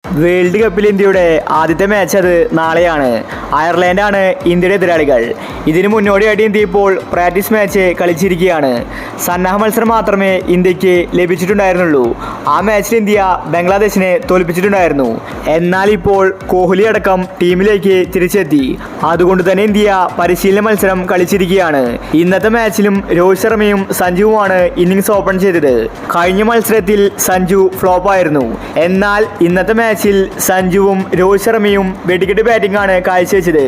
World കപ്പിൽ ഇന്ത്യയുടെ ആദ്യത്തെ മാച്ച് അത് നാളെയാണ്. അയർലൻഡാണ് ഇന്ത്യയുടെ എതിരാളികൾ. ഇതിന് മുന്നോടിയായിട്ട് ഇന്ത്യ ഇപ്പോൾ പ്രാക്ടീസ് മാച്ച് കളിച്ചിരിക്കുകയാണ്. സന്നാഹ മത്സരം മാത്രമേ ഇന്ത്യക്ക് ലഭിച്ചിട്ടുണ്ടായിരുന്നുള്ളൂ. ആ മാച്ചിൽ ഇന്ത്യ ബംഗ്ലാദേശിനെ തോൽപ്പിച്ചിട്ടുണ്ടായിരുന്നു. എന്നാൽ ഇപ്പോൾ കോഹ്ലി അടക്കം ടീമിലേക്ക് തിരിച്ചെത്തി. അതുകൊണ്ട് തന്നെ ഇന്ത്യ പരിശീലന മത്സരം കളിച്ചിരിക്കുകയാണ്. ഇന്നത്തെ മാച്ചിലും രോഹിത് ശർമ്മയും സഞ്ജുവുമാണ് ഇന്നിംഗ്സ് ഓപ്പൺ ചെയ്തത്. കഴിഞ്ഞ മത്സരത്തിൽ സഞ്ജു ഫ്ലോപ്പായിരുന്നു. എന്നാൽ ഇന്നത്തെ മാച്ചിൽ സഞ്ജുവും രോഹിത് ശർമ്മയും വെടിക്കെട്ട് ബാറ്റിംഗ് ആണ് കാഴ്ചവെച്ചത്.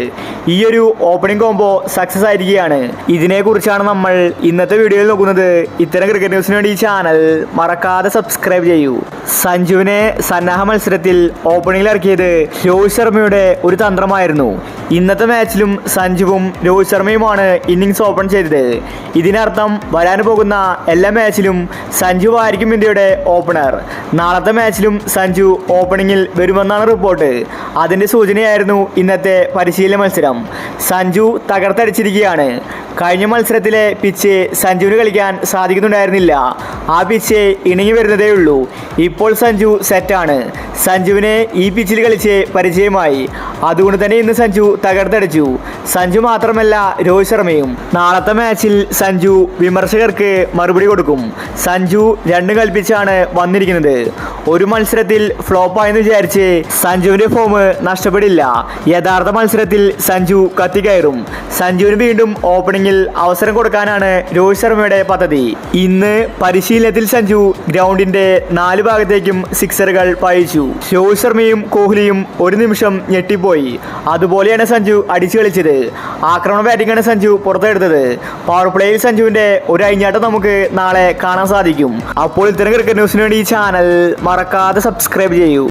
ഈ ഒരു ഓപ്പണിംഗ് കോംബോ സക്സസ് ആയിരിക്കുകയാണ്. ഇതിനെക്കുറിച്ചാണ് നമ്മൾ ഇന്നത്തെ വീഡിയോയിൽ നോക്കുന്നത്. ഇത്തരം ക്രിക്കറ്റ് ന്യൂസിന് വേണ്ടി ഈ ചാനൽ മറക്കാതെ സബ്സ്ക്രൈബ് ചെയ്യൂ. സഞ്ജുവിനെ സന്നാഹ മത്സരത്തിൽ ഓപ്പണിംഗിൽ ഇറക്കിയത് രോഹിത് ശർമ്മയുടെ ഒരു തന്ത്രമായിരുന്നു. ഇന്നത്തെ മാച്ചിലും സഞ്ജുവും രോഹിത് ശർമ്മയുമാണ് ഇന്നിംഗ്സ് ഓപ്പൺ ചെയ്തത്. ഇതിനർത്ഥം വരാൻ പോകുന്ന എല്ലാ മാച്ചിലും സഞ്ജു ആയിരിക്കും ഇന്ത്യയുടെ ഓപ്പണർ. നാളത്തെ മാച്ചിലും സഞ്ജു ഓപ്പണിംഗിൽ വരുമെന്നാണ് റിപ്പോർട്ട്. അതിൻ്റെ സൂചനയായിരുന്നു ഇന്നത്തെ പരിശീലന മത്സരം. സഞ്ജു തകർത്തടിച്ചിരിക്കുകയാണ്. കഴിഞ്ഞ മത്സരത്തിലെ പിച്ച് സഞ്ജുവിന് കളിക്കാൻ സാധിക്കുന്നുണ്ടായിരുന്നില്ല. ആ പിച്ച് ഇണങ്ങി വരുന്നതേ ഉള്ളൂ. ഇപ്പോൾ സഞ്ജു സെറ്റാണ്. സഞ്ജുവിനെ ഈ പിച്ചിൽ കളിച്ച് പരിചയമായി. അതുകൊണ്ട് തന്നെ ഇന്ന് സഞ്ജു തകർത്തടിച്ചു. സഞ്ജു മാത്രമല്ല രോഹിത് ശർമ്മയും. നാളത്തെ മാച്ചിൽ സഞ്ജു വിമർശകർക്ക് മറുപടി കൊടുക്കും. സഞ്ജു രണ്ടും കൽപ്പിച്ചാണ് വന്നിരിക്കുന്നത്. ഒരു മത്സരത്തിൽ ഫ്ലോപ്പായെന്ന് വിചാരിച്ച് സഞ്ജുവിൻ്റെ ഫോം നഷ്ടപ്പെടില്ല. യഥാർത്ഥ മത്സരത്തിൽ സഞ്ജു കത്തിക്കയറും. സഞ്ജുവിന് വീണ്ടും ഓപ്പണിംഗിൽ അവസരം കൊടുക്കാനാണ് രോഹിത് ശർമ്മയുടെ പദ്ധതി. ഇന്ന് പരിശീലനത്തിൽ സഞ്ജു ഗ്രൗണ്ടിന്റെ 4 ഭാഗത്തേക്കും സിക്സറുകൾ പായിച്ചു. രോഹിത് ശർമ്മയും കോഹ്ലിയും ഒരു നിമിഷം ഞെട്ടിപ്പോയി. അതുപോലെയാണ് സഞ്ജു അടിച്ചു കളിച്ചത്. ആക്രമണ ബാറ്റിംഗാണ് സഞ്ജു പുറത്തെടുത്തത്. പവർ പ്ലേയിൽ സഞ്ജുവിന്റെ ഒരു അഴിഞ്ഞാട്ടം നമുക്ക് നാളെ കാണാൻ സാധിക്കും. അപ്പോൾ ഇത്തരം ക്രിക്കറ്റ് ന്യൂസിന് വേണ്ടി ഈ ചാനൽ മറക്കാതെ സബ്സ്ക്രൈബ് ചെയ്യൂ.